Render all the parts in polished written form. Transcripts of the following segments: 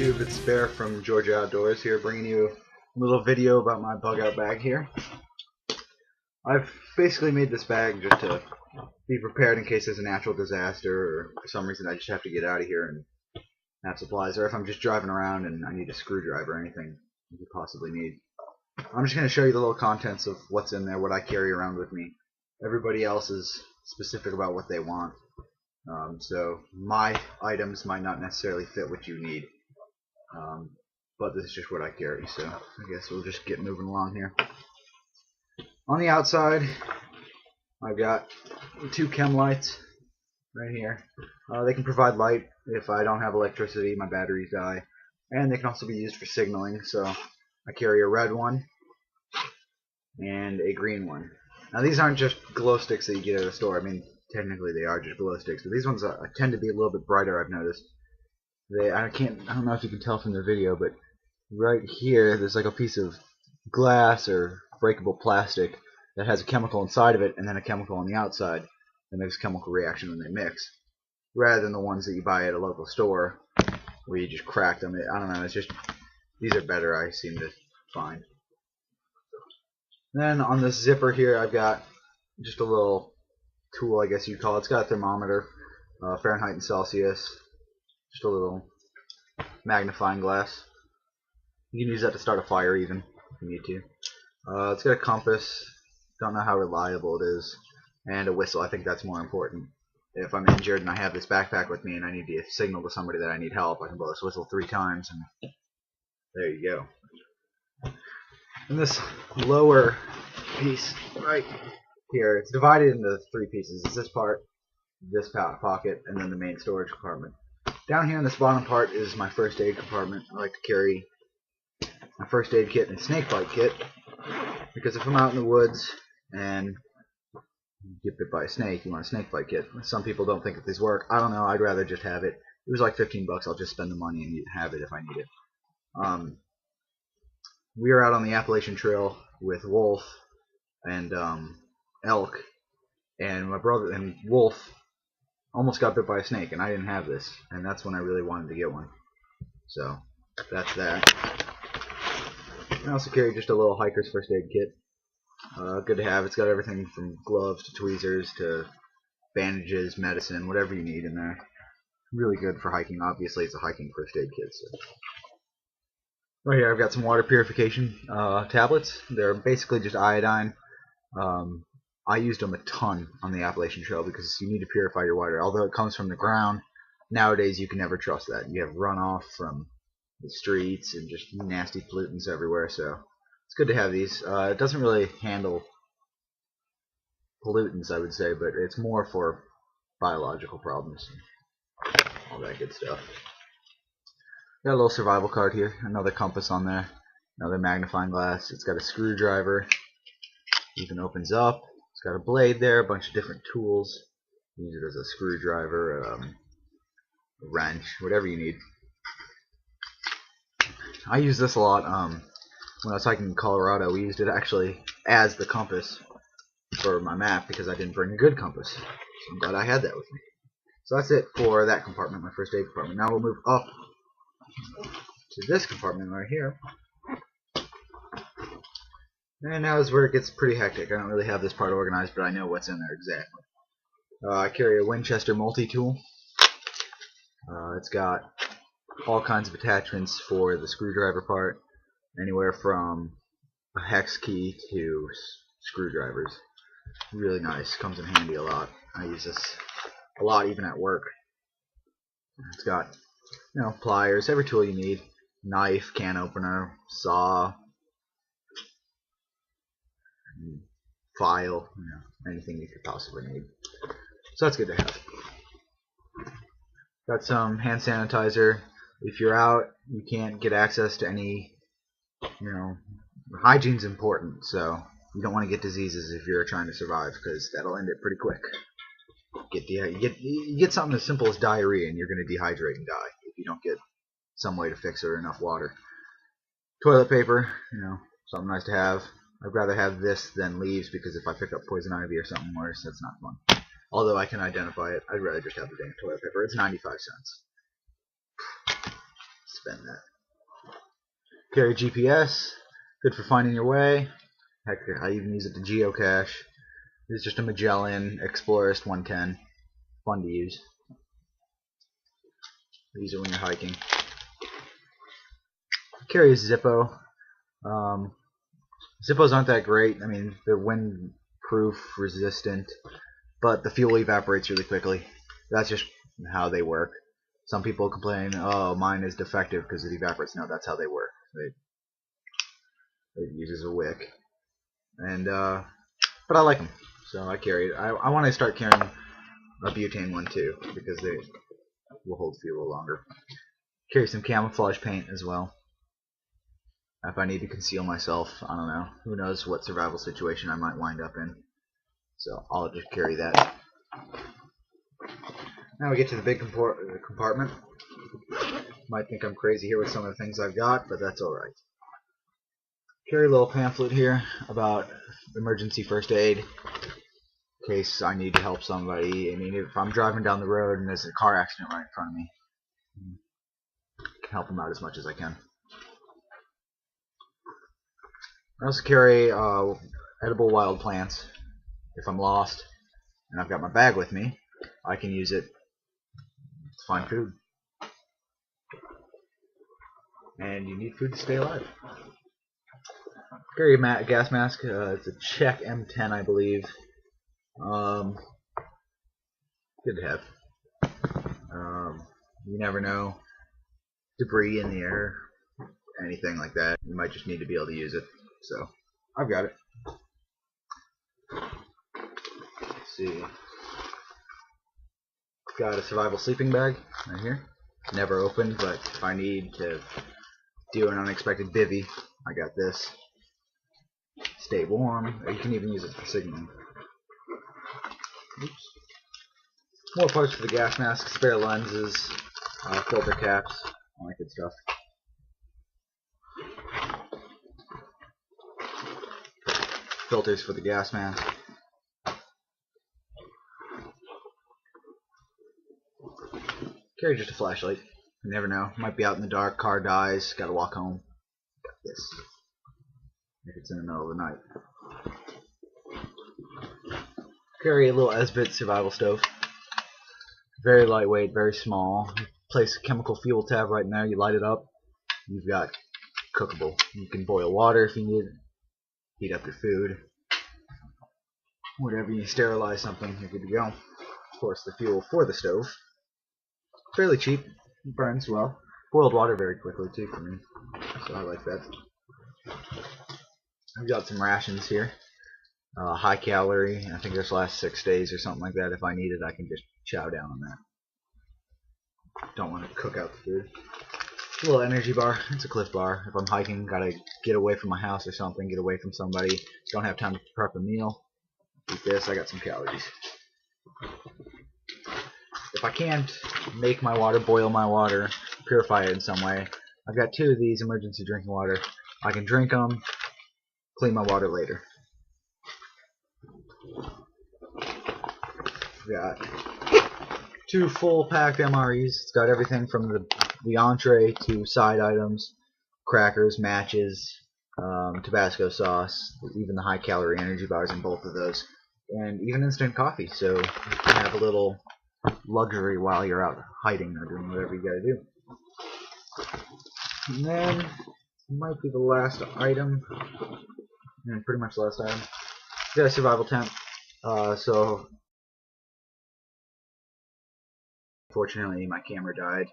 YouTube, it's Bear from Georgia Outdoors here, bringing you a little video about my bug out bag here. I've basically made this bag just to be prepared in case there's a natural disaster or for some reason I just have to get out of here and have supplies, or if I'm just driving around and I need a screwdriver or anything you could possibly need. I'm just going to show you the little contents of what's in there, what I carry around with me. Everybody else is specific about what they want. So my items might not necessarily fit what you need, but this is just what I carry, so I guess we'll just get moving along here. On the outside, I've got two chem lights right here. They can provide light if I don't have electricity, my batteries die, and they can also be used for signaling, so I carry a red one and a green one. Now these aren't just glow sticks that you get at a store. I mean, technically they are just glow sticks, but these ones tend to be a little bit brighter, I've noticed. I don't know if you can tell from the video, but right here there's like a piece of glass or breakable plastic that has a chemical inside of it and then a chemical on the outside that makes a chemical reaction when they mix, rather than the ones that you buy at a local store where you just crack them. I don't know, it's just, these are better, I seem to find. Then on this zipper here I've got just a little tool, I guess you'd call it. It's got a thermometer, Fahrenheit and Celsius, just a little magnifying glass. You can use that to start a fire even if you need to. It's got a compass, don't know how reliable it is, and a whistle. I think that's more important. If I'm injured and I have this backpack with me and I need to signal to somebody that I need help, I can blow this whistle 3 times and there you go. And this lower piece right here, it's divided into 3 pieces. It's this part, this pocket, and then the main storage compartment. Down here in this bottom part is my first aid compartment. I like to carry my first aid kit and a snake bite kit, because if I'm out in the woods and get bit by a snake, you want a snake bite kit. Some people don't think that these work. I don't know, I'd rather just have it. It was like 15 bucks, I'll just spend the money and have it if I need it. We were out on the Appalachian Trail with Wolf and elk, and my brother and Wolf almost got bit by a snake, and I didn't have this, and that's when I really wanted to get one. So that's that. I also carry just a little hiker's first aid kit. Good to have. It's got everything from gloves to tweezers to bandages, medicine, whatever you need in there. Really good for hiking. Obviously, it's a hiking first aid kit. So. Right here, I've got some water purification tablets. They're basically just iodine. I used them a ton on the Appalachian Trail because you need to purify your water. Although it comes from the ground, nowadays you can never trust that. You have runoff from the streets and just nasty pollutants everywhere, so it's good to have these. It doesn't really handle pollutants, I would say, but it's more for biological problems and all that good stuff. Got a little survival card here, another compass on there, another magnifying glass. It's got a screwdriver, even opens up. It's got a blade there, a bunch of different tools. Use it as a screwdriver, a wrench, whatever you need. I use this a lot. When I was hiking in Colorado, we used it actually as the compass for my map because I didn't bring a good compass. So I'm glad I had that with me. So that's it for that compartment, my first aid compartment. Now we'll move up to this compartment right here. And now is where it gets pretty hectic. I don't really have this part organized, but I know what's in there exactly. I carry a Winchester multi-tool. It's got all kinds of attachments for the screwdriver part, anywhere from a hex key to screwdrivers. Really nice, comes in handy a lot. I use this a lot even at work. It's got, you know, pliers, every tool you need, knife, can opener, saw, file, you know, anything you could possibly need. So that's good to have. Got some hand sanitizer. If you're out, you can't get access to any, you know, hygiene's important, so you don't want to get diseases if you're trying to survive, because that'll end it pretty quick. You get something as simple as diarrhea and you're going to dehydrate and die if you don't get some way to fix it or enough water. Toilet paper, you know, something nice to have. I'd rather have this than leaves, because if I pick up poison ivy or something worse, that's not fun. Although I can identify it, I'd rather just have the dang toilet paper. It's 95 cents. spend that. Carry GPS, good for finding your way. Heck, I even use it to geocache. It's just a Magellan Explorist 110. Fun to use. Use it when you're hiking. Carry a Zippo. Zippos aren't that great. I mean, they're windproof, resistant, but the fuel evaporates really quickly. That's just how they work. Some people complain, oh, mine is defective because it evaporates. No, that's how they work. It uses a wick. And but I like them, so I carry it. I want to start carrying a butane one too, because they will hold fuel longer. Carry some camouflage paint as well. If I need to conceal myself, I don't know. Who knows what survival situation I might wind up in. So I'll just carry that. Now we get to the big compartment. Might think I'm crazy here with some of the things I've got, but that's alright. Carry a little pamphlet here about emergency first aid, in case I need to help somebody. I mean, if I'm driving down the road and there's a car accident right in front of me, I can help them out as much as I can. I also carry edible wild plants. If I'm lost and I've got my bag with me, I can use it to find food. And you need food to stay alive. Carry a gas mask. It's a Czech M10, I believe. Good to have. You never know. Debris in the air, anything like that. You might just need to be able to use it. So, I've got it. Let's see. Got a survival sleeping bag right here. Never opened, but if I need to do an unexpected bivvy, I got this. Stay warm. You can even use it for signaling. Oops. More parts for the gas mask, spare lenses, filter caps, all that good stuff. Filters for the gas mask. Carry just a flashlight. You never know. Might be out in the dark, car dies, gotta walk home. Got this. If it's in the middle of the night. Carry a little Esbit survival stove. Very lightweight, very small. Place a chemical fuel tab right in there. You light it up. You've got cookable. You can boil water if you need it. Heat up your food. Whatever you sterilize something, you're good to go. Of course, the fuel for the stove. Fairly cheap. It burns well. Boiled water very quickly too for me. So I like that. I've got some rations here. High calorie. I think this lasts 6 days or something like that. If I need it, I can just chow down on that. Don't want to cook out the food. A little energy bar. It's a Cliff Bar. If I'm hiking, gotta get away from my house or something, get away from somebody, don't have time to prep a meal, eat this. I got some calories. If I can't make my water, boil my water, purify it in some way, I've got 2 of these emergency drinking water. I can drink them, clean my water later. Got 2 full packed MREs. It's got everything from the entree to side items, crackers, matches, Tabasco sauce, even the high calorie energy bars in both of those, and even instant coffee. So you can have a little luxury while you're out hiding or doing whatever you gotta do. And then might be the last item, and pretty much the last item. Got a survival tent. So unfortunately my camera died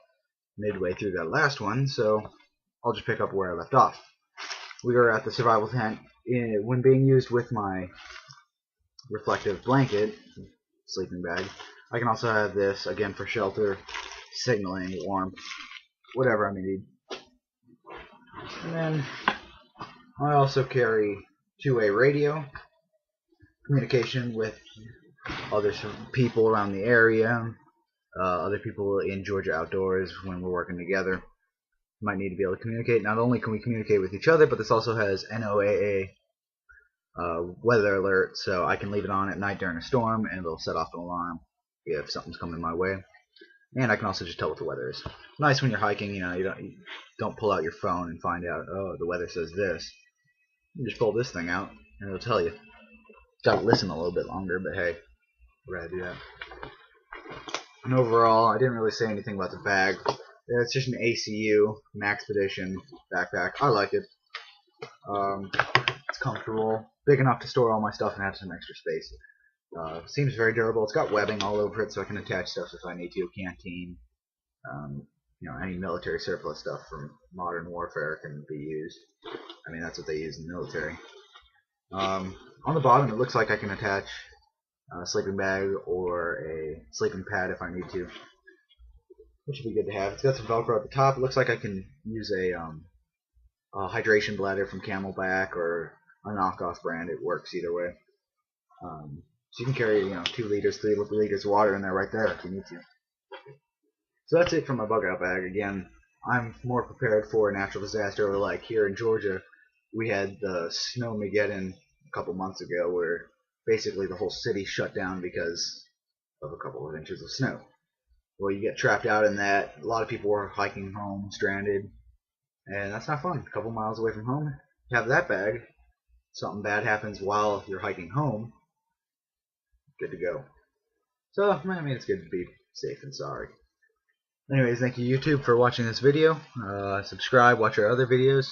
midway through that last one, so I'll just pick up where I left off. We were at the survival tent. When being used with my reflective blanket, sleeping bag, I can also have this, again, for shelter, signaling, warmth, whatever I may need. And then I also carry two-way radio, communication with other people around the area, other people in Georgia Outdoors when we're working together. Might need to be able to communicate. Not only can we communicate with each other, but this also has NOAA weather alert, so I can leave it on at night during a storm and it'll set off an alarm if something's coming my way. and I can also just tell what the weather is. Nice when you're hiking, you don't pull out your phone and find out, oh, the weather says this. You just pull this thing out and it'll tell you. Got to listen a little bit longer, but hey, we're gonna do that. And overall, I didn't really say anything about the bag. It's just an ACU Maxpedition backpack. I like it. It's comfortable, big enough to store all my stuff and have some extra space. Seems very durable. It's got webbing all over it, so I can attach stuff if I need to. Canteen, any military surplus stuff from modern warfare can be used. I mean, that's what they use in the military. On the bottom, it looks like I can attach a sleeping bag or a sleeping pad if I need to, which would be good to have. It's got some Velcro at the top. It looks like I can use a hydration bladder from Camelback or a knockoff brand. It works either way. So you can carry 2 liters, 3 liters of water in there right there if you need to. So that's it for my bug out bag. Again, I'm more prepared for a natural disaster, or like here in Georgia, we had the Snowmageddon a couple months ago where basically the whole city shut down because of a couple of inches of snow. Well, you get trapped out in that. A lot of people were hiking home, stranded, and that's not fun. A couple miles away from home, you have that bag. Something bad happens while you're hiking home, good to go. So, I mean, it's good to be safe and sorry. Anyways, thank you YouTube for watching this video. Subscribe, watch our other videos.